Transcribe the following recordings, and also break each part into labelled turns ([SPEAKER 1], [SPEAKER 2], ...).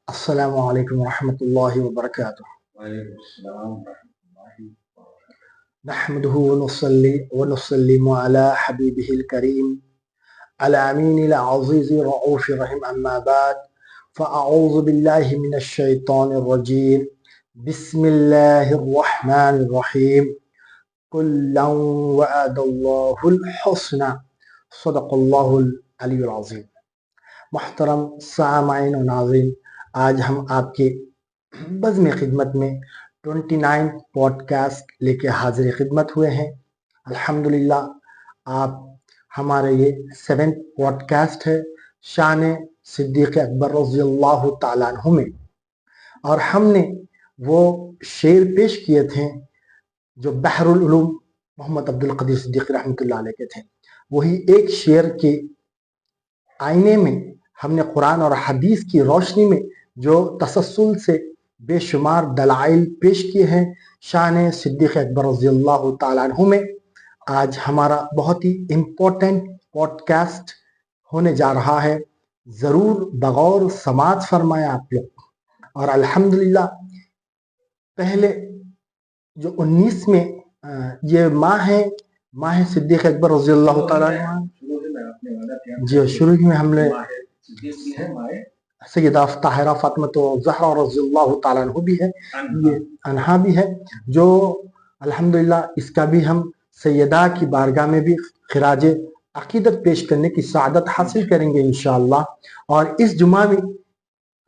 [SPEAKER 1] السلام علیکم ورحمۃ اللہ وبرکاتہ۔
[SPEAKER 2] وعلیکم السلام ورحمۃ اللہ
[SPEAKER 1] نحمده ونصلي ونسلم على حبیبه الکریم الامین العزیز الرؤوف الرحیم، اما بعد فاعوذ باللہ من الشیطان الرجیم، بسم اللہ الرحمن الرحیم، کلا وعد اللہ الحسنى، صدق اللہ العلی العظیم۔ محترم سامعین و ناظرین، آج ہم آپ کے بزم خدمت میں 29 پوڈ کاسٹ لے کے حاضر خدمت ہوئے ہیں۔ الحمدللہ آپ ہمارے یہ 7 پوڈ کاسٹ ہے شان صدیق اکبر رضی اللہ تعالیٰ عنہ میں، اور ہم نے وہ شعر پیش کیے تھے جو بحر العلوم محمد عبد القدیر صدیقی رحمۃ اللہ علیہ کے تھے۔ وہی ایک شعر کے آئینے میں ہم نے قرآن اور حدیث کی روشنی میں جو تسلسل سے بے شمار دلائل پیش کیے ہیں شان صدیق اکبر رضی اللہ تعالیٰ عنہ میں، آج ہمارا بہت ہی امپورٹنٹ پوڈ کاسٹ ہونے جا رہا ہے۔ ضرور بغور سماعت فرمائیں آپ لوگ۔ اور الحمدللہ پہلے جو 19 میں یہ ماہ صدیق اکبر رضی اللہ تعالیٰ عنہ، جی شروع میں ہم نے سیدہ طاہرہ فاطمہ زہرا رضی اللہ تعالیٰ عنہ بھی ہے، یہ انہا بھی ہے، جو الحمدللہ اس کا بھی ہم سیدہ کی بارگاہ میں بھی خراج عقیدت پیش کرنے کی سعادت حاصل کریں گے انشاءاللہ۔ اور اس جمعہ میں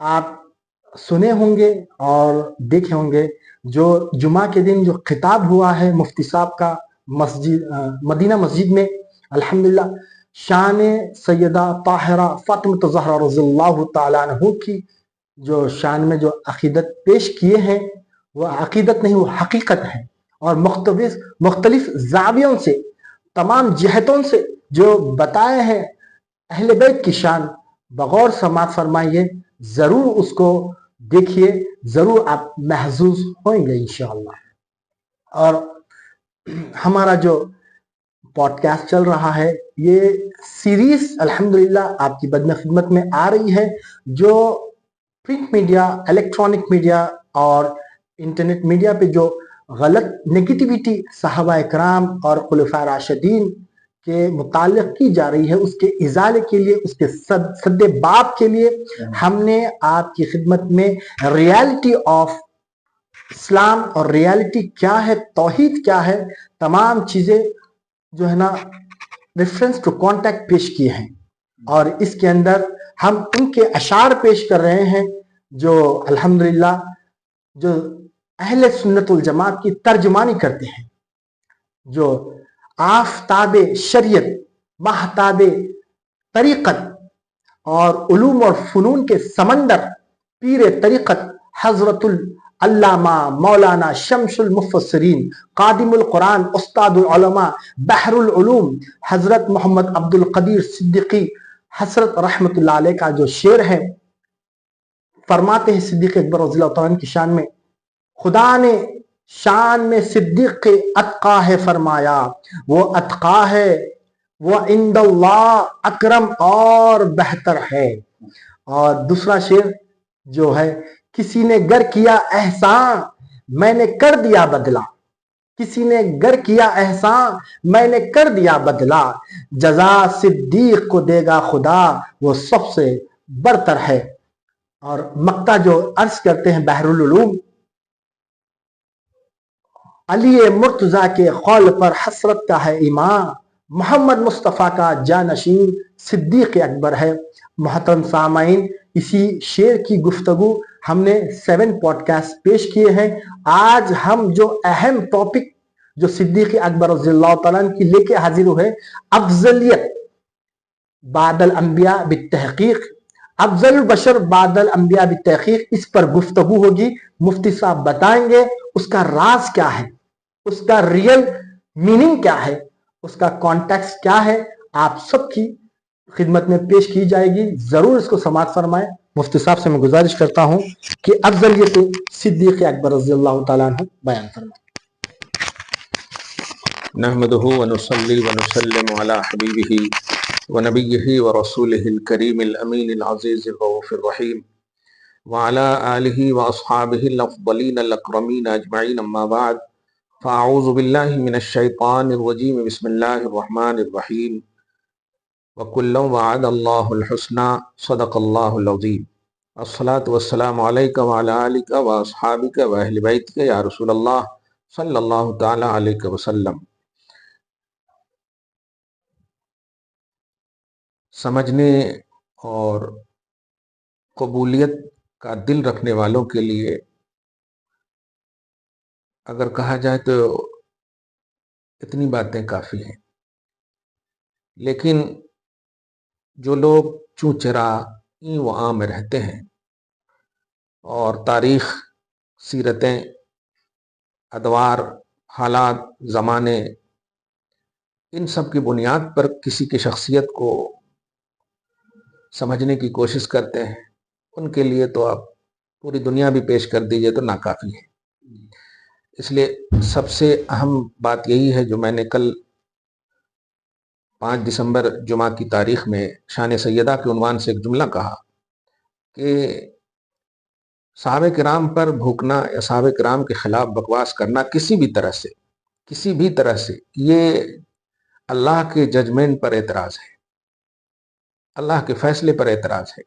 [SPEAKER 1] آپ سنے ہوں گے اور دیکھے ہوں گے جو جمعہ کے دن جو خطاب ہوا ہے مفتی صاحب کا مدینہ مسجد میں، الحمدللہ شان سیدہ طاہرہ فاطمہ زہرا رضی اللہ تعالیٰ عنہ کی جو شان میں جو عقیدت پیش کیے ہیں، وہ عقیدت نہیں، وہ حقیقت ہے، اور مختلف زاویوں سے، تمام جہتوں سے جو بتائے ہیں اہل بیت کی شان، بغور سماعت فرمائیے، ضرور اس کو دیکھیے، ضرور آپ محظوظ ہوئیں گے انشاءاللہ۔ اور ہمارا جو پوڈ کاسٹ چل رہا ہے، یہ سیریز الحمدللہ آپ کی خدمت میں آ رہی ہے، جو پرنٹ میڈیا، الیکٹرانک میڈیا اور انٹرنیٹ میڈیا پہ جو غلط نگیٹیویٹی صحابہ اکرام اور خلفاء راشدین کے متعلق کی جا رہی ہے، اس کے ازالے کے لیے، اس کے سد باب کے لیے ہم نے آپ کی خدمت میں ریالٹی آف اسلام اور ریالٹی کیا ہے، توحید کیا ہے، تمام چیزیں جو ہے نا ریفرنس ٹو کانٹیکٹ پیش کیے ہیں، اور اس کے اندر ہم ان کے اشعار پیش کر رہے ہیں جو الحمدللہ جو اہل سنت الجماعت کی ترجمانی کرتے ہیں، جو آفتاب شریعت، مہتاب طریقت اور علوم اور فنون کے سمندر، پیر طریقت حضرت علامہ مولانا شمس المفسرین، قادم القرآن، استاد العلماء، بحر العلوم حضرت محمد عبد القدیر صدیقی حضرت رحمت اللہ علیہ کا جو شعر ہے، فرماتے ہیں صدیق اکبر رضی اللہ عنہ کی شان میں، خدا نے شان میں صدیق اتقا ہے فرمایا، وہ اتقا ہے، وہ عند اللہ اکرم اور بہتر ہے۔ اور دوسرا شعر جو ہے، کسی نے گر کیا احسان میں نے کر دیا بدلہ، کسی نے گر کیا احسان میں نے کر دیا بدلہ، جزا صدیق کو دے گا خدا وہ سب سے برتر ہے۔ اور مقطع جو عرض کرتے ہیں بحر العلوم، علی مرتضیٰ کے قول پر حسرت کا ہے ایمان، محمد مصطفیٰ کا جانشین صدیق اکبر ہے۔ محترم سامعین، اسی شعر کی گفتگو ہم نے 7 پوڈ کاسٹ پیش کیے ہیں۔ آج ہم جو اہم ٹاپک جو صدیق اکبر رضی اللہ تعالیٰ عنہ کی لے کے حاضر ہوئے، افضلیت بعد الانبیاء بالتحقیق، افضل البشر بعد الانبیاء بالتحقیق، اس پر گفتگو ہوگی۔ مفتی صاحب بتائیں گے اس کا راز کیا ہے، اس کا ریئل میننگ کیا ہے، اس کا کانٹیکسٹ کیا ہے، آپ سب کی خدمت میں پیش کی جائے گی، ضرور اس کو سماعت فرمائیں۔ مفتی صاحب سے میں گزارش کرتا ہوں کہ افضلیت صدیق اکبر رضی اللہ تعالیٰ عنہ بیان فرمائیں۔
[SPEAKER 2] نحمده ونصلي ونسلم على حبيبه ونبيه ورسوله الكريم الأمين العزيز الرؤوف الرحيم وعلى آله وأصحابه الأفضلين الأكرمين أجمعين أما بعد فأعوذ بالله من الشيطان الرجيم بسم الله الرحمن الرحيم وكلا وعد الله الحسنى صدق الله العظيم الصلاة والسلام عليك وعلى آلك وأصحابك وأهل بيتك يا رسول الله صلی اللہ تعالی علیہ وسلم۔ سمجھنے اور قبولیت کا دل رکھنے والوں کے لیے اگر کہا جائے تو اتنی باتیں کافی ہیں، لیکن جو لوگ چوں چرا این و آ میں رہتے ہیں اور تاریخ، سیرتیں، ادوار، حالات، زمانے، ان سب کی بنیاد پر کسی کی شخصیت کو سمجھنے کی کوشش کرتے ہیں، ان کے لیے تو آپ پوری دنیا بھی پیش کر دیجئے تو ناکافی ہے۔ اس لیے سب سے اہم بات یہی ہے جو میں نے کل 5 دسمبر جمعہ کی تاریخ میں شان سیدہ کے عنوان سے ایک جملہ کہا کہ صحابہ کرام پر بھوکنا یا صحابہ کرام کے خلاف بکواس کرنا کسی بھی طرح سے یہ اللہ کے ججمنٹ پر اعتراض ہے، اللہ کے فیصلے پر اعتراض ہے۔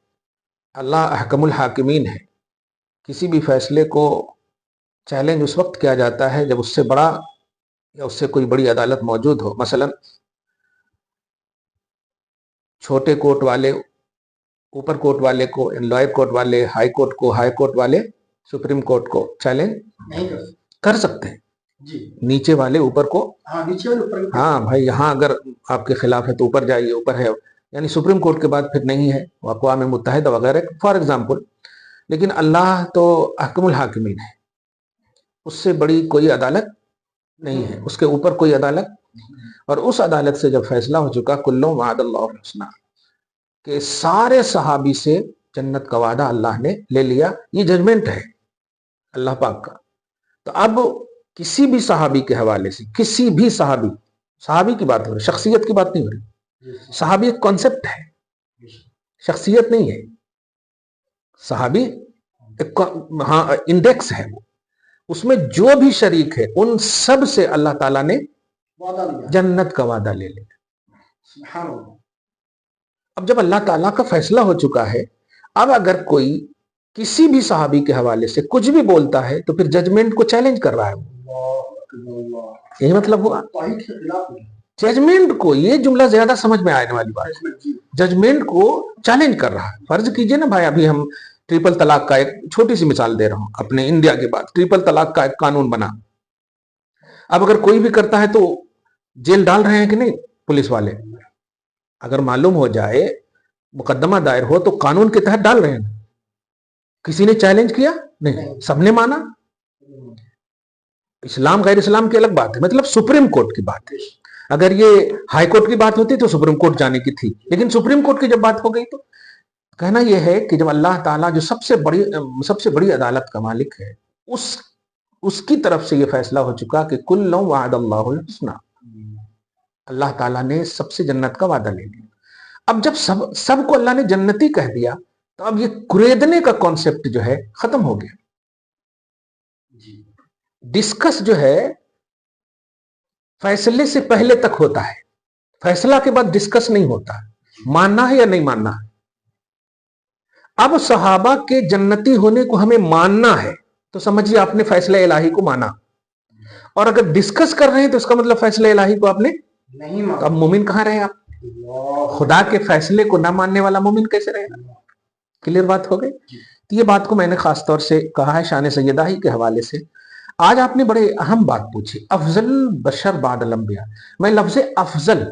[SPEAKER 2] اللہ احکم الحاکمین ہے۔ کسی بھی فیصلے کو چیلنج اس وقت کیا جاتا ہے جب اس سے بڑا یا اس سے کوئی بڑی عدالت موجود ہو۔ مثلا چھوٹے کورٹ والے اوپر کورٹ والے کو، لوئر کورٹ والے ہائی کورٹ کو، ہائی کورٹ والے سپریم کورٹ کو چیلنج نہیں کر سکتے ہیں جی۔ نیچے والے اوپر کو، ہاں بھائی یہاں اگر آپ کے خلاف ہے تو اوپر جائیے، اوپر ہے یعنی سپریم کورٹ کے بعد پھر نہیں ہے، اقوام متحدہ وغیرہ فار ایگزامپل۔ لیکن اللہ تو احکم الحاکمین ہے، اس سے بڑی کوئی عدالت نہیں ہے، اس کے اوپر کوئی عدالت، اور اس عدالت سے جب فیصلہ ہو چکا کلو وعد اللہ الحسنى کہ سارے صحابی سے جنت کا وعدہ اللہ نے لے لیا، یہ ججمنٹ ہے اللہ پاک کا۔ تو اب کسی بھی صحابی کے حوالے سے، کسی بھی صحابی کی بات ہو رہی، شخصیت کی بات نہیں ہو رہی۔ صحابی ایک کانسیپٹ ہے، شخصیت نہیں ہے۔ صحابی ایک ہاں انڈیکس ہے، وہ اس میں جو بھی شریک ہے ان سب سے اللہ تعالیٰ نے جنت کا وعدہ لے لیا۔ سبحان اللہ۔ اب جب اللہ تعالیٰ کا فیصلہ ہو چکا ہے، اب اگر کوئی کسی بھی صحابی کے حوالے سے کچھ بھی بولتا ہے تو پھر ججمنٹ کو چیلنج کر رہا ہے۔ یہی مطلب ہوا ججمنٹ کو، یہ جملہ زیادہ سمجھ میں آنے والی بات ہے، ججمنٹ کو چیلنج کر رہا ہے۔ فرض کیجئے نا بھائی، ابھی ہم ٹرپل طلاق کا ایک چھوٹی سی مثال دے رہا ہوں، اپنے انڈیا کے بعد ٹرپل طلاق کا ایک قانون بنا۔ اب اگر کوئی بھی کرتا ہے تو جیل ڈال رہے ہیں کہ نہیں پولیس والے؟ اگر معلوم ہو جائے، مقدمہ دائر ہو تو قانون کے تحت ڈال رہے ہیں۔ کسی نے چیلنج کیا نہیں، سب نے مانا۔ اسلام غیر اسلام کی الگ بات ہے، مطلب سپریم کورٹ کی بات ہے۔ اگر یہ ہائی کورٹ کی بات ہوتی تو سپریم کورٹ جانے کی تھی، لیکن سپریم کورٹ کی جب بات ہو گئی تو کہنا یہ ہے کہ جب اللہ تعالیٰ جو سب سے بڑی عدالت کا مالک ہے، اس کی طرف سے یہ فیصلہ ہو چکا کہ کل وعد اللہ الحسنى، اللہ تعالیٰ نے سب سے جنت کا وعدہ لے لیا۔ اب جب سب کو اللہ نے جنتی کہہ دیا تو اب یہ کریدنے کا کانسیپٹ جو ہے ختم ہو گیا۔ ڈسکس جو ہے فیصلے سے پہلے تک ہوتا ہے، فیصلہ کے بعد ڈسکس نہیں ہوتا، ماننا ہے یا نہیں ماننا ہے۔ اب صحابہ کے جنتی ہونے کو ہمیں ماننا ہے تو سمجھیے آپ نے فیصلہ الہی کو مانا، اور اگر ڈسکس کر رہے ہیں تو اس کا مطلب فیصلہ الہی کو آپ نے نہیں مانا۔ اب مومن کہاں رہے آپ؟ خدا کے فیصلے کو نہ ماننے والا مومن کیسے رہے گا؟ کلیئر بات ہو گئی؟ تو یہ بات کو میں نے خاص طور سے کہا ہے شان سیدہ ہی کے حوالے سے۔ آج آپ نے بڑے اہم بات پوچھی، افضل بشر بعد الانبیاء۔ میں لفظ افضل،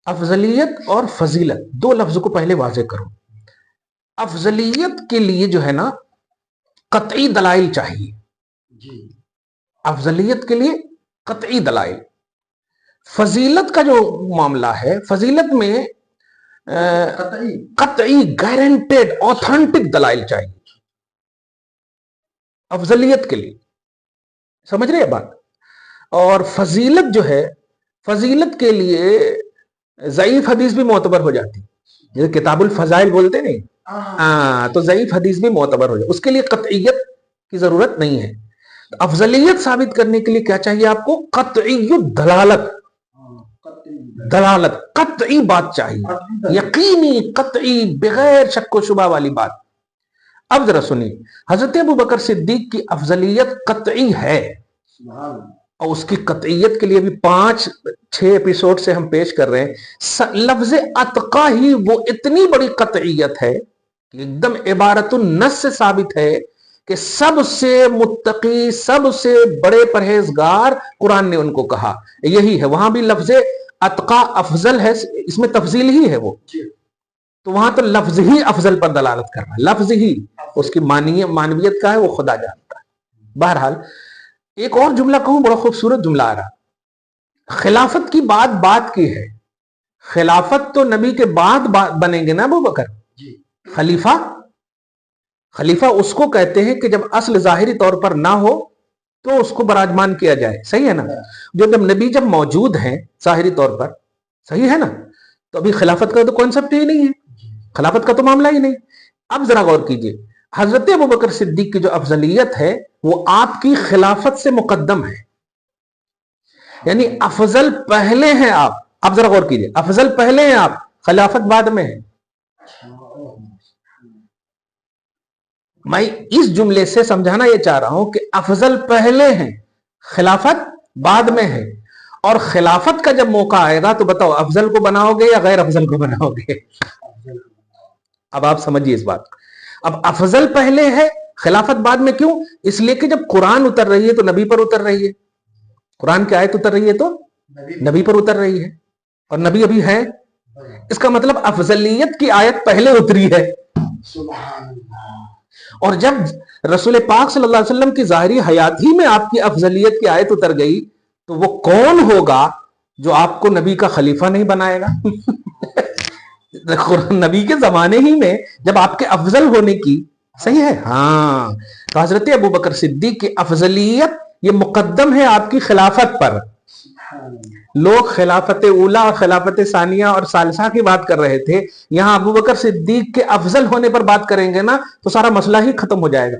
[SPEAKER 2] افضلیت اور فضیلت دو لفظ کو پہلے واضح کروں۔ افضلیت کے لیے جو ہے نا قطعی دلائل چاہیے، افضلیت کے لیے قطعی دلائل۔ فضیلت کا جو معاملہ ہے، فضیلت میں قطعی گارنٹیڈ اوتھنٹک دلائل چاہیے افضلیت کے لیے، سمجھ رہے ہیں بات؟ اور فضیلت جو ہے، فضیلت کے لیے ضعیف حدیث بھی معتبر ہو جاتی، جیسے کتاب الفضائل بولتے نہیں، تو ضعیف حدیث بھی معتبر ہو جائے، اس کے لیے قطعیت کی ضرورت نہیں ہے. افضلیت ثابت کرنے کے لیے کیا چاہیے آپ کو؟ قطعی دلالت، دلالت قطعی بات چاہیے، یقینی قطعی بغیر شک و شبہ والی بات. اب ذرا سنیے، حضرت ابوبکر صدیق کی افضلیت قطعی ہے، اور اس کی قطعیت کے لیے بھی 5-6 ایپیسوڈ سے ہم پیش کر رہے ہیں. لفظ اتقا ہی وہ اتنی بڑی قطعیت ہے کہ ایک دم عبارت النص سے ثابت ہے کہ سب سے متقی، سب سے بڑے پرہیزگار قرآن نے ان کو کہا. یہی ہے، وہاں بھی لفظ اتقا افضل ہے، اس میں تفضیل ہی ہے وہ، تو وہاں تو لفظ ہی افضل پر دلالت کر رہا ہے، لفظ ہی اس کی معنویت کا ہے، وہ خدا جانتا ہے. بہرحال ایک اور جملہ کہوں، بڑا خوبصورت جملہ آ رہا. خلافت کی بات کی ہے، خلافت تو نبی کے بعد بنیں گے نا ابو بکر. خلیفہ اس کو کہتے ہیں کہ جب اصل ظاہری طور پر نہ ہو تو اس کو براجمان کیا جائے، صحیح ہے نا. جب نبی جب موجود ہیں ظاہری طور پر، صحیح ہے نا، تو ابھی خلافت کا تو کانسیپٹ ہی نہیں ہے، خلافت کا تو معاملہ ہی نہیں. اب ذرا غور کیجئے، حضرت ابوبکر صدیق کی جو افضلیت ہے وہ آپ کی خلافت سے مقدم ہے، یعنی افضل پہلے ہیں آپ. اب ذرا غور کیجئے، افضل پہلے ہیں آپ، خلافت بعد میں ہے. میں اس جملے سے سمجھانا یہ چاہ رہا ہوں کہ افضل پہلے ہیں، خلافت بعد میں ہے. اور خلافت کا جب موقع آئے گا تو بتاؤ افضل کو بناؤ گے یا غیر افضل کو بناؤ گے؟ اب آپ سمجھیے اس بات کو. اب افضل پہلے ہے، خلافت بعد میں. کیوں؟ اس لیے کہ جب قرآن اتر رہی ہے تو نبی پر اتر رہی ہے، قرآن کی آیت اتر رہی ہے تو نبی پر اتر رہی ہے، اور نبی ابھی ہے. اس کا مطلب افضلیت کی آیت پہلے اتری ہے. اور جب رسول پاک صلی اللہ علیہ وسلم کی ظاہری حیات ہی میں آپ کی افضلیت کی آیت اتر گئی تو وہ کون ہوگا جو آپ کو نبی کا خلیفہ نہیں بنائے گا؟ نبی کے زمانے ہی میں جب آپ کے افضل ہونے کی، صحیح ہے، ہاں، تو حضرت ابوبکر صدیق کی افضلیت یہ مقدم ہے آپ کی خلافت پر. لوگ خلافت اولا اور خلافت ثانیہ اور ثالثہ کی بات کر رہے تھے، یہاں ابوبکر صدیق کے افضل ہونے پر بات کریں گے نا تو سارا مسئلہ ہی ختم ہو جائے گا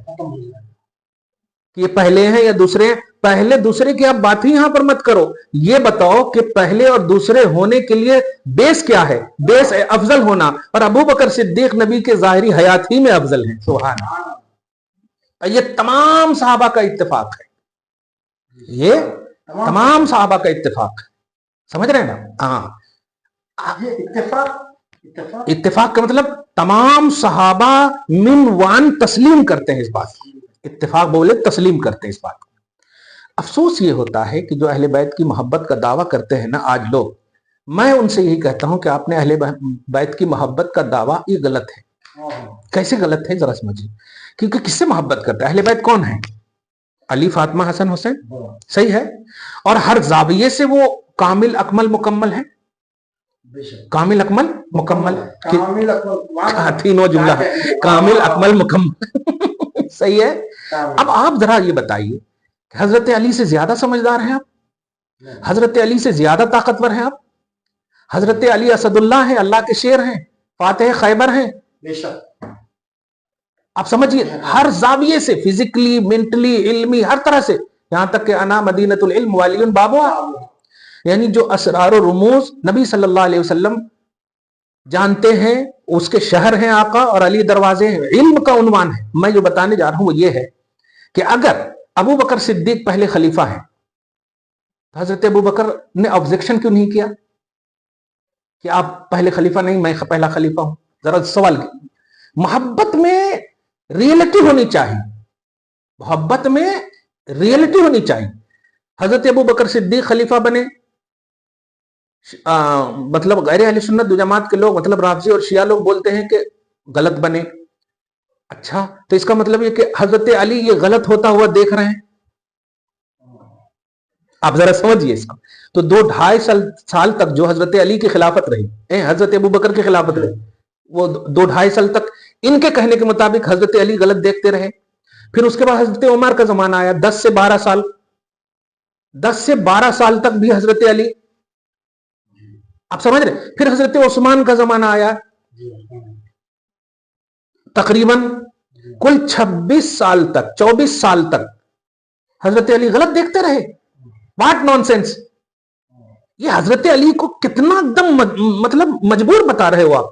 [SPEAKER 2] کہ یہ پہلے ہیں یا دوسرے. پہلے دوسرے کی آپ بات ہی یہاں پر مت کرو، یہ بتاؤ کہ پہلے اور دوسرے ہونے کے لیے بیس کیا ہے؟ بیس ہے افضل ہونا، اور ابوبکر صدیق نبی کے ظاہری حیات ہی میں افضل ہیں. سبحان اللہ. یہ تمام صحابہ کا اتفاق ہے، یہ تمام صحابہ کا اتفاق ہے. سمجھ رہے ہیں نا؟ ہاں، اتفاق کا مطلب تمام صحابہ من وان تسلیم کرتے ہیں اس بات کو. اتفاق بولے تسلیم کرتے ہیں اس بات کو. افسوس یہ ہوتا ہے کہ جو اہل بیت کی محبت کا دعویٰ کرتے ہیں نا آج لوگ، میں ان سے یہی کہتا ہوں کہ آپ نے اہل بیت کی محبت کا دعویٰ یہ غلط ہے. کیسے غلط ہے ذرا سمجھیے. کیونکہ کس سے محبت کرتا ہے؟ اہل بیت کون ہے؟ علی، فاطمہ، حسن، حسین، صحیح ہے. اور ہر زاویے سے وہ کامل اکمل مکمل ہے، کامل اکمل مکمل، تینوں جملہ ہے، کامل اکمل مکمل. صحیح ہے. اب آپ ذرا یہ بتائیے کہ حضرت علی سے زیادہ سمجھدار ہیں آپ؟ حضرت علی سے زیادہ طاقتور ہیں آپ؟ حضرت علی اسد اللہ ہیں، اللہ کے شیر ہیں، فاتح خیبر ہیں. آپ سمجھیے ہر زاویے سے، فزیکلی، مینٹلی، علمی، ہر طرح سے، یہاں تک کہ انا مدینۃ العلم والی بابا، یعنی جو اسرار و رموز نبی صلی اللہ علیہ وسلم جانتے ہیں، اس کے شہر ہیں آقا، اور علی دروازے ہیں. علم کا عنوان ہے. میں جو بتانے جا رہا ہوں وہ یہ ہے کہ اگر ابو بکر صدیق پہلے خلیفہ ہیں تو حضرت ابو بکر نے آبجیکشن کیوں نہیں کیا کہ آپ پہلے خلیفہ نہیں، میں پہلا خلیفہ ہوں؟ ذرا سوال کی. محبت میں ریئلٹی ہونی چاہیے، محبت میں ریئلٹی ہونی چاہیے. حضرت ابو بکر صدیق خلیفہ بنے، مطلب غیر اہل سنت جماعت کے لوگ، مطلب رافضی اور شیعہ لوگ بولتے ہیں کہ غلط بنے. اچھا، تو اس کا مطلب یہ کہ حضرت علی یہ غلط ہوتا ہوا دیکھ رہے ہیں. آپ ذرا سمجھیے اس کو. تو 2-2.5 سال تک جو حضرت علی کی خلافت رہی، حضرت ابو بکر کی خلافت رہی، وہ 2-2.5 سال تک ان کے کہنے کے مطابق حضرت علی غلط دیکھتے رہے. پھر اس کے بعد حضرت عمر کا زمانہ آیا، 10 سے 12 سال، 10 سے 12 سال تک بھی حضرت علی، آپ سمجھ رہے. پھر حضرت عثمان کا زمانہ آیا، تقریباً کل 26 سال تک 24 سال تک حضرت علی غلط دیکھتے رہے. What naan sense. یہ حضرت علی کو کتنا دم مطلب مجبور بتا رہے ہو آپ.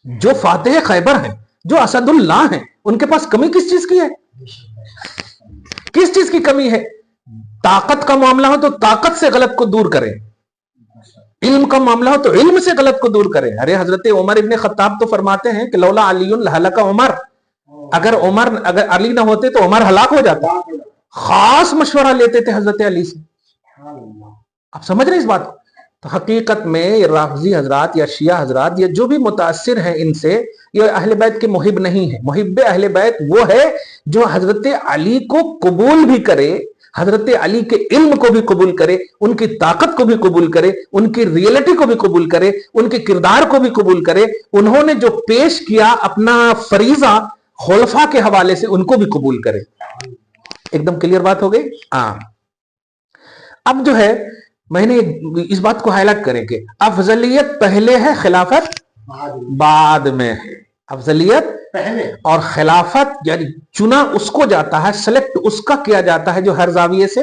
[SPEAKER 2] جو فاتح خیبر ہیں, جو اسد اللہ ہیں, ان کے پاس کمی کس چیز کی ہے؟ کس چیز کی کمی ہے؟ طاقت کا معاملہ ہو تو طاقت سے غلط کو دور کریں, علم کا معاملہ ہو تو علم سے غلط کو دور کریں. ارے حضرت عمر ابن خطاب تو فرماتے ہیں کہ لولا علی لہلک عمر, اگر علی نہ ہوتے تو عمر ہلاک ہو جاتا. خاص مشورہ لیتے تھے حضرت علی سے. آپ سمجھ رہے ہیں اس بات کو؟ تو حقیقت میں رافضی حضرات یا شیعہ حضرات یہ جو بھی متاثر ہیں ان سے, یہ اہل بیت کے محب نہیں ہیں. محب اہل بیت وہ ہے جو حضرت علی کو قبول بھی کرے, حضرت علی کے علم کو بھی قبول کرے, ان کی طاقت کو بھی قبول کرے, ان کی ریئلٹی کو بھی قبول کرے, ان کے کردار کو بھی قبول کرے, انہوں نے جو پیش کیا اپنا فریضہ خلفاء کے حوالے سے ان کو بھی قبول کرے. ایک دم کلیئر بات ہو گئی. اب جو ہے میں نے اس بات کو ہائلائٹ کریں کہ افضلیت پہلے ہے, خلافت بعد میں ہے. افضلیت پہلے اور خلافت یعنی چنا اس کو جاتا ہے, سلیکٹ اس کا کیا جاتا ہے جو ہر زاویے سے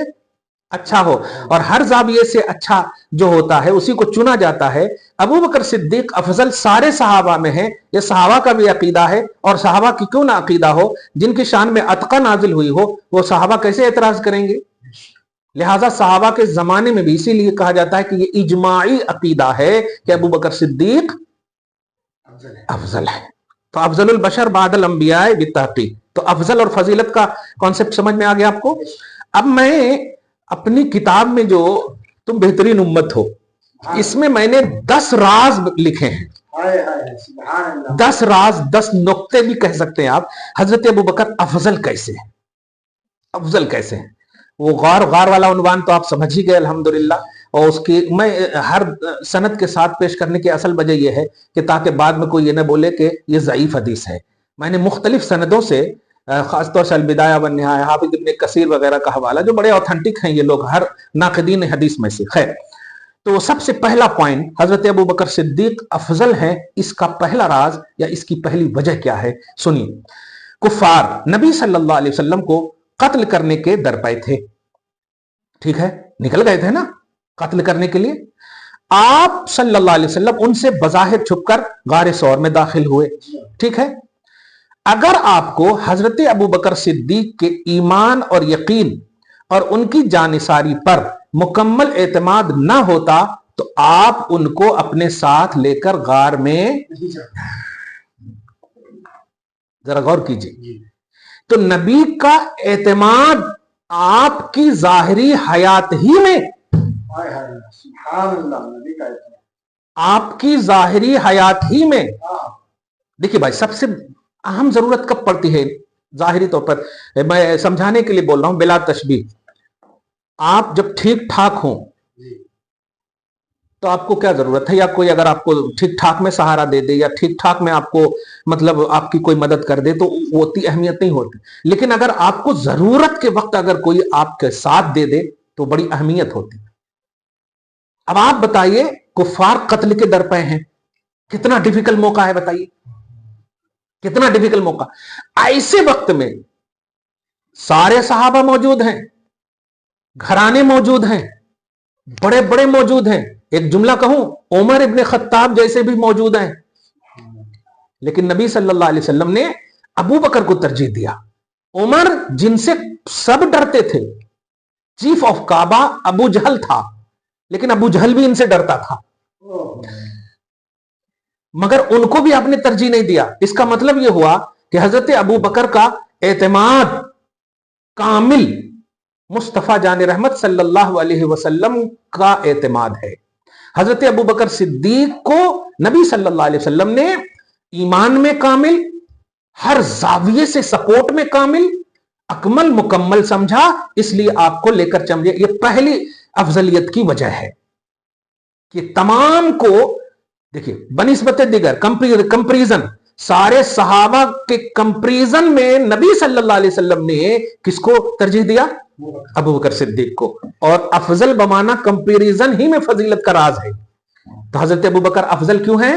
[SPEAKER 2] اچھا ہو, اور ہر زاویے سے اچھا جو ہوتا ہے اسی کو چنا جاتا ہے. ابو بکر صدیق افضل سارے صحابہ میں ہیں. یہ صحابہ کا بھی عقیدہ ہے, اور صحابہ کی کیوں نہ عقیدہ ہو, جن کی شان میں اتقا نازل ہوئی ہو, وہ صحابہ کیسے اعتراض کریں گے؟ لہٰذا صحابہ کے زمانے میں بھی اسی لیے کہا جاتا ہے کہ یہ اجماعی عقیدہ ہے کہ ابو بکر صدیق افضل ہے. تو افضل البشر بعد الانبیاء بالتحقیق. تو افضل اور فضیلت کا کانسیپٹ سمجھ میں آ گیا آپ کو. اب میں اپنی کتاب میں جو تم بہترین امت ہو, اس میں میں نے 10 راز لکھے ہیں. 10 راز, 10 نقطے بھی کہہ سکتے ہیں آپ. حضرت ابو بکر افضل کیسے ہیں, افضل کیسے ہیں. وہ غار والا عنوان تو آپ سمجھ ہی گئے الحمدللہ. اور اس کی میں ہر سند کے ساتھ پیش کرنے کی اصل وجہ یہ ہے کہ تاکہ بعد میں کوئی یہ نہ بولے کہ یہ ضعیف حدیث ہے. میں نے مختلف سندوں سے, خاص طور سے البدایہ والنہایہ, حافظ ابن کثیر وغیرہ کا حوالہ, جو بڑے اوتھینٹک ہیں یہ لوگ, ہر ناقدین حدیث میں سے. خیر, تو سب سے پہلا پوائنٹ, حضرت ابو بکر صدیق افضل ہیں. اس کا پہلا راز یا اس کی پہلی وجہ کیا ہے سنیے. کفار نبی صلی اللہ علیہ وسلم کو قتل کرنے کے درپے تھے. ٹھیک ہے, نکل گئے تھے نا قتل کرنے کے لیے. آپ صلی اللہ علیہ وسلم ان سے بظاہر چھپ کر غار ثور میں داخل ہوئے. ٹھیک ہے. اگر آپ کو حضرت ابو بکر صدیق کے ایمان اور یقین اور ان کی جانثاری پر مکمل اعتماد نہ ہوتا تو آپ ان کو اپنے ساتھ لے کر غار میں, ذرا غور کیجیے, تو نبی کا اعتماد آپ کی ظاہری حیات ہی میں, آپ کی ظاہری حیات ہی میں. دیکھیے بھائی, سب سے اہم ضرورت کب پڑتی ہے ظاہری طور پر, میں سمجھانے کے لیے بول رہا ہوں بلا تشبیہ. آپ جب ٹھیک ٹھاک ہوں تو آپ کو کیا ضرورت ہے, یا کوئی اگر آپ کو ٹھیک ٹھاک میں سہارا دے دے, یا ٹھیک ٹھاک میں آپ کو مطلب آپ کی کوئی مدد کر دے, تو وہ اتنی اہمیت نہیں ہوتی. لیکن اگر آپ کو ضرورت کے وقت اگر کوئی آپ کے ساتھ دے دے تو بڑی اہمیت ہوتی. اب آپ بتائیے, کفار قتل کے درپے ہیں, کتنا ڈیفیکلٹ موقع ہے بتائیے, کتنا ڈیفیکلٹ موقع. ایسے وقت میں سارے صحابہ موجود ہیں, گھرانے موجود ہیں, بڑے بڑے موجود ہیں, ایک جملہ کہوں عمر ابن خطاب جیسے بھی موجود ہیں, لیکن نبی صلی اللہ علیہ وسلم نے ابو بکر کو ترجیح دیا. عمر جن سے سب ڈرتے تھے, چیف آف کعبہ ابو جہل تھا, لیکن ابو جہل بھی ان سے ڈرتا تھا, مگر ان کو بھی آپ نے ترجیح نہیں دیا. اس کا مطلب یہ ہوا کہ حضرت ابو بکر کا اعتماد کامل مصطفیٰ جان رحمت صلی اللہ علیہ وسلم کا اعتماد ہے. حضرت ابو بکر صدیق کو نبی صلی اللہ علیہ وسلم نے ایمان میں کامل, ہر زاویے سے سپورٹ میں کامل, اکمل مکمل سمجھا, اس لیے آپ کو لے کر چمڑے. یہ پہلی افضلیت کی وجہ ہے کہ تمام کو دیکھیے بنسبت دیگر کمپریزن, سارے صحابہ کے کمپریزن میں نبی صلی اللہ علیہ وسلم نے کس کو ترجیح دیا؟ ابو بکر صدیق کو. اور افضل بمانا کمپیریزن ہی میں فضیلت کا راز ہے. تو حضرت ابو بکر افضل کیوں ہیں؟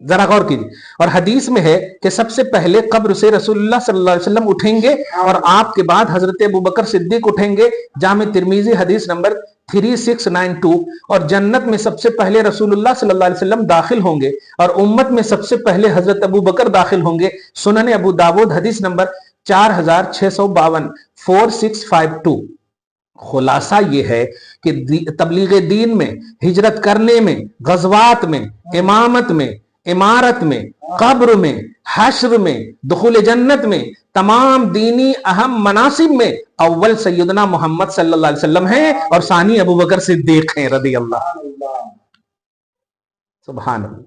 [SPEAKER 2] ذرا غور کیجیے. اور حدیث میں ہے کہ سب سے پہلے قبر سے رسول اللہ صلی اللہ علیہ وسلم اٹھیں گے اور آپ کے بعد حضرت ابوبکر صدیق اٹھیں گے. جامع ترمذی حدیث نمبر 3692. اور جنت میں سب سے پہلے رسول اللہ صلی اللہ علیہ وسلم داخل ہوں گے اور امت میں سب سے پہلے حضرت ابوبکر داخل ہوں گے. سنن ابو داود حدیث نمبر 4652 4652. خلاصہ یہ ہے کہ تبلیغ دین میں، ہجرت کرنے میں، غزوات میں، امامت میں، امارت میں، قبر میں، حشر میں، دخول جنت میں، تمام دینی اہم مناصب میں اول سیدنا محمد صلی اللہ علیہ وسلم ہیں اور ثانی ابوبکر صدیق ہیں رضی اللہ. سبحان اللہ.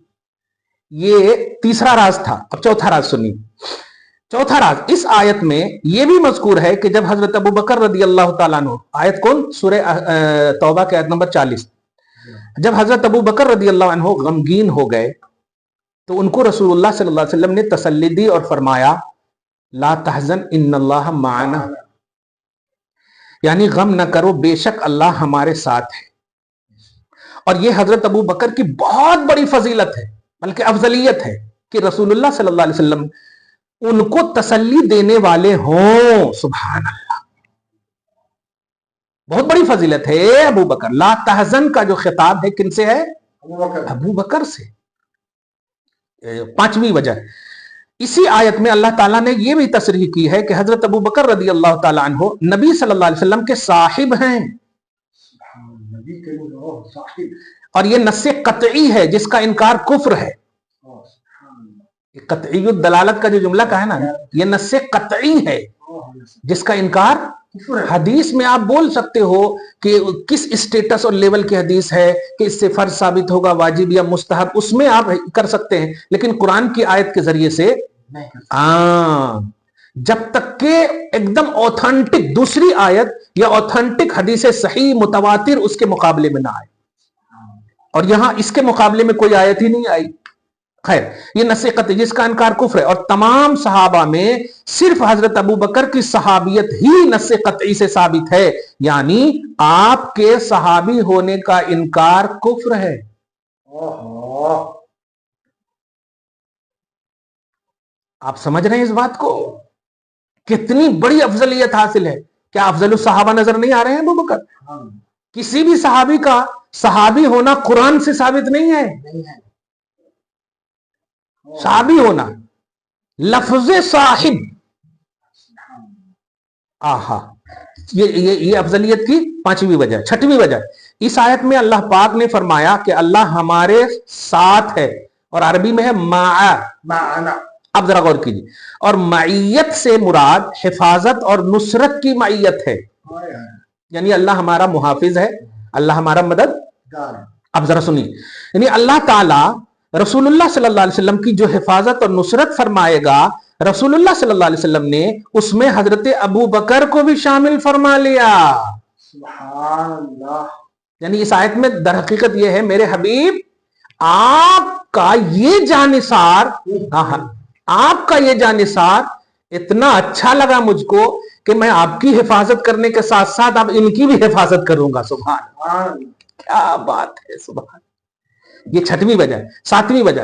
[SPEAKER 2] یہ تیسرا راز تھا. اب چوتھا راز سنیے. چوتھا راز اس آیت میں یہ بھی مذکور ہے کہ جب حضرت ابوبکر رضی اللہ تعالیٰ عنہ، آیت کون؟ سورہ توبہ کے آیت نمبر 40. جب حضرت ابوبکر رضی اللہ عنہ غمگین ہو گئے تو ان کو رسول اللہ صلی اللہ علیہ وسلم نے تسلی دی اور فرمایا لا تحزن ان اللہ معنا، یعنی غم نہ کرو، بے شک اللہ ہمارے ساتھ ہے. اور یہ حضرت ابوبکر کی بہت بڑی فضیلت ہے، بلکہ افضلیت ہے کہ رسول اللہ صلی اللہ علیہ وسلم ان کو تسلی دینے والے ہوں. سبحان اللہ، بہت بڑی فضیلت ہے. ابوبکر لا تحزن کا جو خطاب ہے کن سے ہے؟ ابوبکر سے. پانچویں وجہ، اسی آیت میں اللہ تعالیٰ نے یہ بھی تصریح کی ہے کہ حضرت ابوبکر رضی اللہ تعالیٰ عنہ نبی صلی اللہ علیہ وسلم کے صاحب ہیں. اور یہ نص قطعی ہے جس کا انکار کفر ہے. قطعی الدلالت کا جو جملہ کہا ہے نا، یہ نص قطعی ہے جس کا انکار. حدیث میں آپ بول سکتے ہو کہ کس اسٹیٹس اور لیول کی حدیث ہے کہ اس سے فرض ثابت ہوگا، واجب یا مستحب، اس میں آپ کر سکتے ہیں، لیکن قرآن کی آیت کے ذریعے سے جب تک کہ ایک دم اوتھنٹک دوسری آیت یا اوتھنٹک حدیث صحیح متواتر اس کے مقابلے میں نہ آئے. اور یہاں اس کے مقابلے میں کوئی آیت ہی نہیں آئی. خیر، یہ نص قطعی جس کا انکار کفر ہے. اور تمام صحابہ میں صرف حضرت ابوبکر کی صحابیت ہی نص قطعی سے ثابت ہے، یعنی آپ کے صحابی ہونے کا انکار کفر ہے. آپ سمجھ رہے ہیں اس بات کو؟ کتنی بڑی افضلیت حاصل ہے. کیا افضل الصحابہ نظر نہیں آ رہے ہیں ابوبکر؟ کسی بھی صحابی کا صحابی ہونا قرآن سے ثابت نہیں ہے. صحابی ہونا لفظ صاحب، آہا، یہ افضلیت کی پانچویں وجہ. چھٹویں وجہ، اس آیت میں اللہ پاک نے فرمایا کہ اللہ ہمارے ساتھ ہے، اور عربی میں ہے معنا. اب ذرا غور کیجیے. اور معیت سے مراد حفاظت اور نصرت کی معیت ہے، یعنی اللہ ہمارا محافظ ہے، اللہ ہمارا مددگار. اب ذرا سنیے، یعنی اللہ تعالی رسول اللہ صلی اللہ علیہ وسلم کی جو حفاظت اور نصرت فرمائے گا، رسول اللہ صلی اللہ علیہ وسلم نے اس میں حضرت ابوبکر کو بھی شامل فرما لیا. سبحان اللہ. یعنی اس آیت میں در حقیقت یہ ہے میرے حبیب، آپ کا یہ جانثار، آپ کا یہ جانثار اتنا اچھا لگا مجھ کو کہ میں آپ کی حفاظت کرنے کے ساتھ ساتھ اب ان کی بھی حفاظت کروں گا. سبحان، کیا بات ہے. سبحان. یہ چھٹویں وجہ. ساتویں وجہ،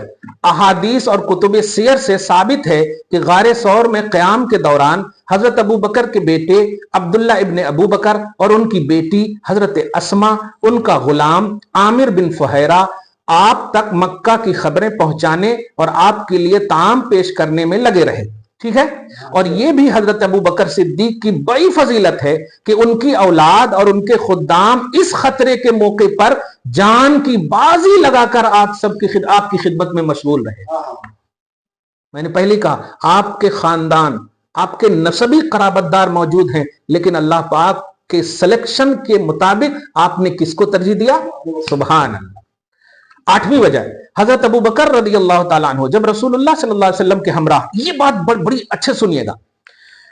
[SPEAKER 2] احادیث اور کتب سیر سے ثابت ہے کہ غار ثور میں قیام کے دوران حضرت ابوبکر کے بیٹے عبداللہ ابن ابوبکر اور ان کی بیٹی حضرت اسما، ان کا غلام عامر بن فہیرہ آپ تک مکہ کی خبریں پہنچانے اور آپ کے لیے طعام پیش کرنے میں لگے رہے. ٹھیک ہے. اور یہ بھی حضرت ابوبکر صدیق کی بڑی فضیلت ہے کہ ان کی اولاد اور ان کے خدام اس خطرے کے موقع پر جان کی بازی لگا کر آپ کی خدمت میں مشغول رہے. میں نے پہلے کہا آپ کے خاندان، آپ کے نسبی قرابت دار موجود ہیں، لیکن اللہ پاک کے سلیکشن کے مطابق آپ نے کس کو ترجیح دیا؟ سبحان اللہ. آٹھویں وجہ، حضرت ابوبکر رضی اللہ تعالیٰ عنہ جب رسول اللہ صلی اللہ علیہ وسلم کے ہمراہ، یہ بات بڑی اچھے سنیے گا،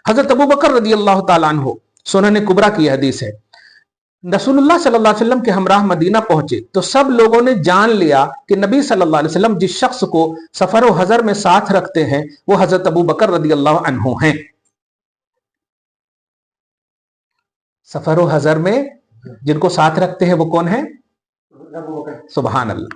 [SPEAKER 2] حضرت ابوبکر رضی اللہ تعالیٰ عنہ، سنن کبریٰ کی حدیث ہے، رسول اللہ صلی اللہ علیہ وسلم کے ہمراہ مدینہ پہنچے تو سب لوگوں نے جان لیا کہ نبی صلی اللہ علیہ وسلم جس شخص کو سفر و حضر میں ساتھ رکھتے ہیں وہ حضرت ابوبکر رضی اللہ عنہ ہیں. سفر و حضر میں جن کو ساتھ رکھتے ہیں وہ کون ہیں؟ سبحان اللہ.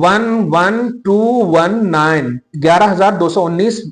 [SPEAKER 2] 11219, 11219,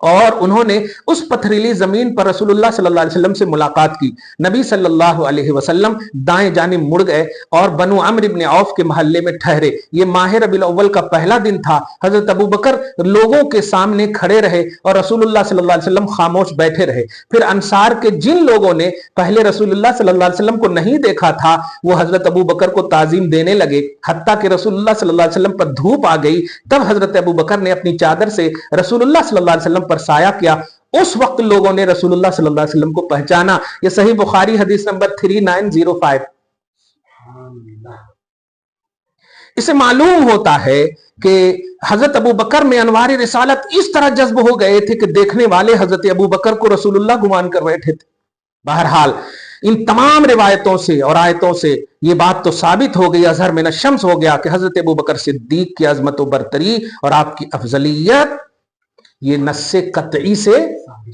[SPEAKER 2] اور انہوں نے اس پتھریلی زمین پر رسول اللہ صلی اللہ علیہ وسلم سے ملاقات کی. نبی صلی اللہ علیہ وسلم دائیں جانب مڑ گئے اور بنو عمرو بن عوف کے محلے میں ٹھہرے. یہ ماہ ربیع الاول کا پہلا دن تھا. حضرت ابو بکر لوگوں کے سامنے کھڑے رہے اور رسول اللہ صلی اللہ علیہ وسلم خاموش بیٹھے رہے. پھر انصار کے جن لوگوں نے پہلے رسول اللہ صلی اللہ علیہ وسلم کو نہیں دیکھا تھا وہ حضرت ابو بکر کو تعظیم دینے لگے، حتیٰ کہ رسول اللہ صلی اللہ علیہ وسلم پر دھوپ آ گئی. تب حضرت ابو بکر نے اپنی چادر سے رسول اللہ صلی اللہ علیہ وسلم پر سایہ کیا. اس وقت لوگوں نے رسول اللہ صلی اللہ علیہ وسلم کو پہچانا. یہ صحیح بخاری حدیث نمبر 3905. اسے معلوم ہوتا ہے کہ حضرت ابو بکر میں انوار رسالت اس طرح جذب ہو گئے تھے کہ دیکھنے والے حضرت ابو بکر کو رسول اللہ گمان کر بیٹھے تھے. بہرحال ان تمام روایتوں سے اور آیتوں سے یہ بات تو ثابت ہو گئی، اظہر من الشمس ہو گیا کہ حضرت ابو بکر صدیق کی عظمت و برتری اور آپ کی افضلیت یہ نص قطعی سے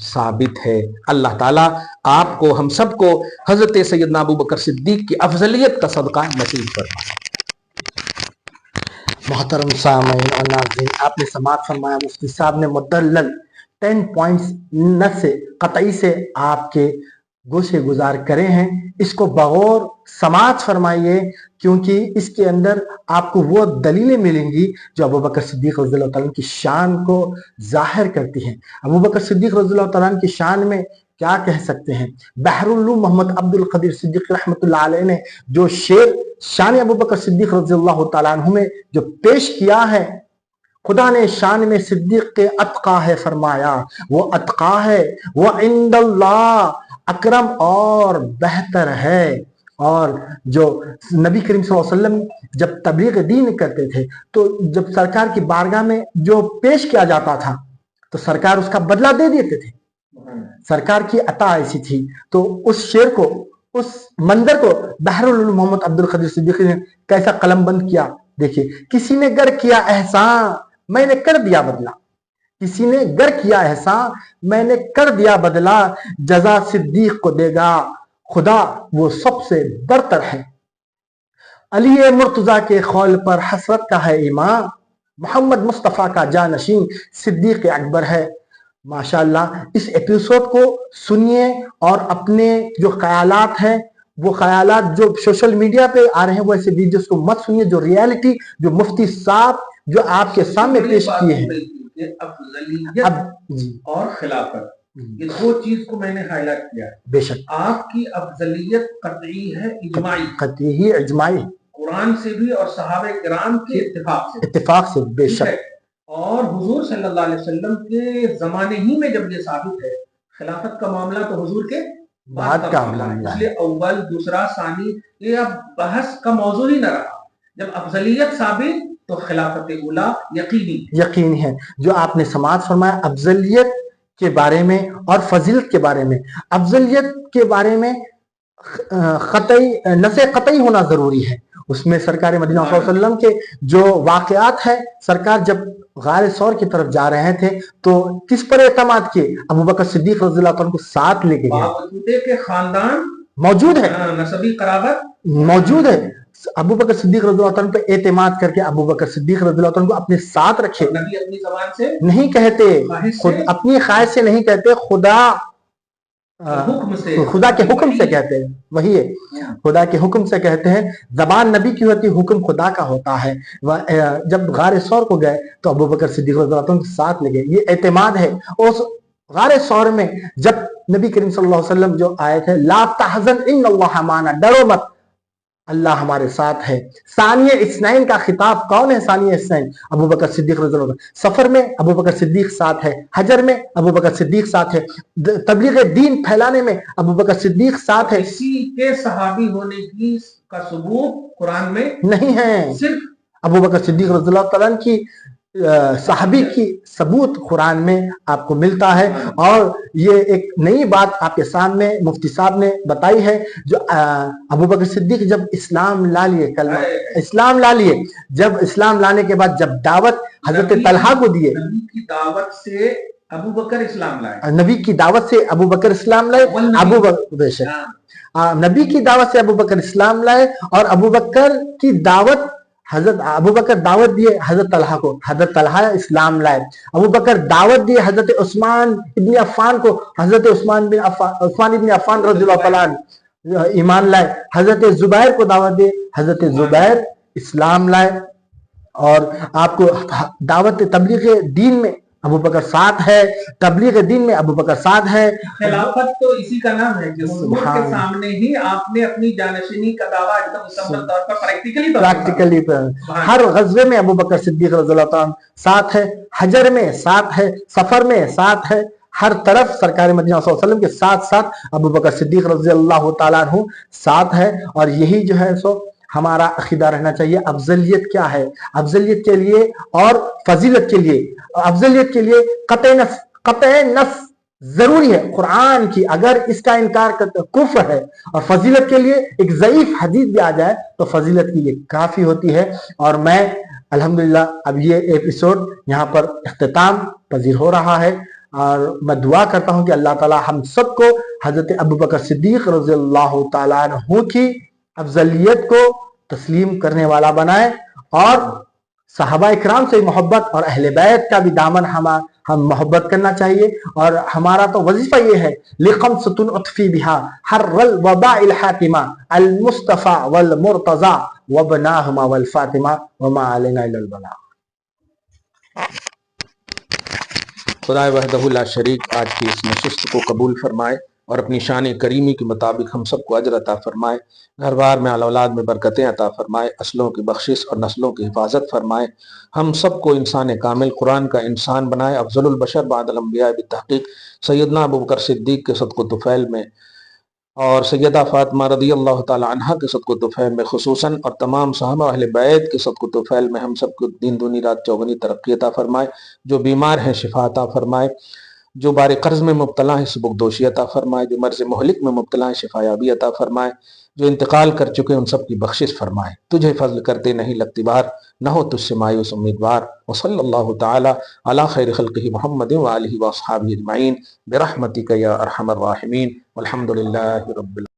[SPEAKER 2] ثابت ہے. اللہ تعالیٰ آپ کو ہم سب کو حضرت سیدنا ابو بکر صدیق کی افضلیت کا صدقہ نصیب فرمائے.
[SPEAKER 1] محترم سامعین اور ناظرین، آپ نے سماعت فرمایا مفتی صاحب نے مدلل 10 پوائنٹس نص قطعی سے آپ کے گوشے گزار کرے ہیں. اس کو بغور سماعت فرمائیے، کیونکہ اس کے اندر آپ کو وہ دلیلیں ملیں گی جو ابو بکر صدیق رضی اللہ تعالیٰ کی شان کو ظاہر کرتی ہیں. ابو بکر صدیق رضی اللہ تعالیٰ کی شان میں کیا کہہ سکتے ہیں؟ بحر العلوم محمد عبد القدیر صدیق رحمۃ اللہ علیہ نے جو شعر شان ابو بکر صدیق رضی اللہ تعالیٰ عنہ میں جو پیش کیا ہے، خدا نے شان میں صدیق کے اتقا ہے فرمایا، وہ اتقا ہے، وہ عند اللہ اکرم اور بہتر ہے. اور جو نبی کریم صلی اللہ علیہ وسلم جب تبلیغ دین کرتے تھے تو جب سرکار کی بارگاہ میں جو پیش کیا جاتا تھا تو سرکار اس کا بدلہ دے دیتے تھے. سرکار کی عطا ایسی تھی. تو اس شعر کو، اس منظر کو بحر العلوم محمد عبد القدیر صدیقی نے کیسا قلم بند کیا. دیکھیے، کسی نے گر کیا احسان میں نے کر دیا بدلہ، کسی نے گر کیا احسان میں نے کر دیا بدلہ، جزا صدیق کو دے گا خدا وہ سب سے برتر ہے. علی مرتضیٰ کے قول پر حسرت کا ہے ایمان، محمد مصطفیٰ کا جانشین صدیق اکبر ہے. ماشاءاللہ اس ایپیسوڈ کو سنیے اور اپنے جو خیالات ہیں، وہ خیالات جو سوشل میڈیا پہ آ رہے ہیں وہ ایسے ویڈیوز کو مت سنیے. جو ریالٹی جو مفتی صاحب جو آپ کے سامنے پیش کیے ہیں،
[SPEAKER 2] افضلیت اور خلافت، یہ دو چیز کو میں نے ہائی لائٹ کیا.
[SPEAKER 1] بے شک
[SPEAKER 2] آپ کی افضلیت قطعی ہے، اجماعی،
[SPEAKER 1] قطعی اجماعی،
[SPEAKER 2] قرآن سے بھی اور صحابہ کرام کے
[SPEAKER 1] اتفاق سے. بے شک.
[SPEAKER 2] اور حضور صلی اللہ علیہ وسلم کے زمانے ہی میں جب یہ ثابت ہے، خلافت کا معاملہ تو حضور کے بعد کا معاملہ ہے. اس لیے اول دوسرا ثانی یہ اب بحث کا موضوع ہی نہ رہا. جب افضلیت ثابت تو خلافت اولا
[SPEAKER 1] یقینی ہے. جو آپ نے سماعت فرمایا افضلیت کے بارے میں اور فضیلت کے بارے میں، افضلیت کے بارے میں قطعی نص قطعی ہونا ضروری ہے. اس میں سرکار مدینہ صلی اللہ علیہ وسلم کے جو واقعات ہیں، سرکار جب غار ثور کی طرف جا رہے تھے تو کس پر اعتماد کیے؟ ابو بکر صدیق رضی اللہ عنہ کو ساتھ لے کے گئے.
[SPEAKER 2] کہ خاندان
[SPEAKER 1] موجود ہے،
[SPEAKER 2] نسبی قرابت
[SPEAKER 1] موجود ہے. ابو بکر صدیق رضی اللہ عنہ پہ اعتماد کر کے ابو بکر صدیق رضی اللہ عنہ کو اپنے ساتھ رکھے.
[SPEAKER 2] نبی اپنی زبان سے
[SPEAKER 1] نہیں کہتے، خود اپنی خواہش سے نہیں کہتے، خدا کے حکم سے کہتے ہیں. وہی ہے، خدا کے حکم سے کہتے ہیں. زبان نبی کی ہوتی، حکم خدا کا ہوتا ہے. جب غار ثور کو گئے تو ابو بکر صدیق رضی اللہ عنہ کے ساتھ لے گئے. یہ اعتماد ہے. اس غار ثور میں جب نبی کریم صلی اللہ علیہ وسلم جو آئے تھے، لا تحزن ان اللہ معنا، ڈرو مت اللہ ہمارے ساتھ ہے. ثانیہ اثنین کا خطاب کون ہے؟ ثانیہ اثنین ابو بکر صدیق رضی اللہ عنہ. سفر میں ابو بکر صدیق ساتھ ہے، حجر میں ابو بکر صدیق ساتھ ہے، تبلیغ دین پھیلانے میں ابو بکر صدیق ساتھ ہے.
[SPEAKER 2] کسی کے صحابی ہونے کی کا ثبوت قرآن میں
[SPEAKER 1] نہیں ہے،
[SPEAKER 2] صرف
[SPEAKER 1] ابو بکر صدیق رضی اللہ تعالیٰ عنہ کی صحابی کی ثبوت قرآن میں آپ کو ملتا ہے. اور یہ ایک نئی بات آپ کے سامنے مفتی صاحب نے بتائی ہے. جو ابو بکر صدیق جب اسلام لا لیے، کلمہ اسلام لا لیے، جب اسلام لانے کے بعد جب دعوت حضرت طلحہ کو دیے،
[SPEAKER 2] نبی کی دعوت سے ابو بکر اسلام لائے،
[SPEAKER 1] نبی کی دعوت سے ابو بکر اسلام لائے. ابو بکر بے شک نبی کی دعوت سے ابو بکر اسلام لائے، اور ابو بکر کی دعوت حضرت ابو بکر دعوت دیے حضرت طلحہ کو, حضرت طلحہ اسلام لائے. ابو بکر دعوت دیے حضرت عثمان ابن عفان کو, حضرت عثمان ابن عفان رضی اللہ تعالیٰ عنہ ایمان لائے. حضرت زبیر کو دعوت دیے, حضرت زبیر اسلام لائے. اور آپ کو دعوت تبلیغ دین میں ابو بکر ساتھ ہے, تبلیغ دین میں ابو بکر ساتھ ہے.
[SPEAKER 3] خلافت تو اسی کا نام ہے جو حضور کے سامنے ہی آپ نے اپنی جانشینی کا دعویٰ ایک دم مکمل طور پر پریکٹیکلی
[SPEAKER 1] ہر غزوے میں ابو بکر صدیق رضی اللہ تعالیٰ ساتھ ہے, حجر میں ساتھ ہے, سفر میں ساتھ ہے, ہر طرف سرکار مدینہ صلی اللہ علیہ وسلم کے ساتھ ساتھ ابو بکر صدیق رضی اللہ تعالیٰ عنہ ساتھ ہے. اور یہی جو ہے سو ہمارا عقیدہ رہنا چاہیے. افضلیت کیا ہے؟ افضلیت کے لیے اور فضیلت کے لیے, افضلیت کے لیے قطع نص ضروری ہے قرآن کی, اگر اس کا انکار کرتے کفر ہے. اور فضیلت کے لیے ایک ضعیف حدیث بھی آ جائے تو فضیلت کے لیے کافی ہوتی ہے. اور میں الحمدللہ اب یہ ایپیسوڈ یہاں پر اختتام پذیر ہو رہا ہے, اور میں دعا کرتا ہوں کہ اللہ تعالی ہم سب کو حضرت ابو بکر صدیق رضی اللہ تعالیٰ عنہ کی افضلیت کو تسلیم کرنے والا بنائے, اور صحابہ اکرام سے محبت اور اہل بیت کا بھی دامن ہم محبت کرنا چاہیے. اور ہمارا تو وظیفہ یہ ہے لِخَمْسَةٌ أُطْفِي بِهَا حَرَّ الْوَبَاءِ الْحَاتِمَةِ الْمُصْطَفَى وَالْمُرْتَضَى وَابْنَاهُمَا وَالْفَاطِمَةِ وَمَا عَلَيْنَا إِلَّا الْبَلَاغُ.
[SPEAKER 2] خدا وحدہ لا شریک آج کی اس نشست کو قبول فرمائے اور اپنی شان کریمی کے مطابق ہم سب کو اجر عطا فرمائے, گھر بار میں اولاد میں برکتیں عطا فرمائے, اصلوں کی بخشش اور نسلوں کی حفاظت فرمائے. ہم سب کو انسان کامل قرآن کا انسان بنائے. افضل البشر بعد الانبیاء بالتحقیق سیدنا ابو بکر صدیق کے صدق طفیل میں اور سیدہ فاطمہ رضی اللہ تعالی عنہا کے صدق طفیل میں خصوصاً, اور تمام صحابہ اہل بیت کے صدق طفیل میں ہم سب کو دین دنی رات چوگنی ترقی عطا فرمائے. جو بیمار ہیں شفا عطا فرمائے, جو بار قرض میں مبتلا ہیں سبکدوشی عطا فرمائے, جو مرض مہلک میں مبتلا ہیں شفا یابی عطا فرمائے, جو انتقال کر چکے ان سب کی بخشش فرمائے. تجھے فضل کرتے نہیں لگتی بار, نہ ہو تجھ سے مایوس امیدوار. وصلی اللہ تعالی علی خیر خلقہ محمد وآلہ واصحابہ اجمعین برحمتک یا ارحم الراحمین والحمد للہ رب العالمین.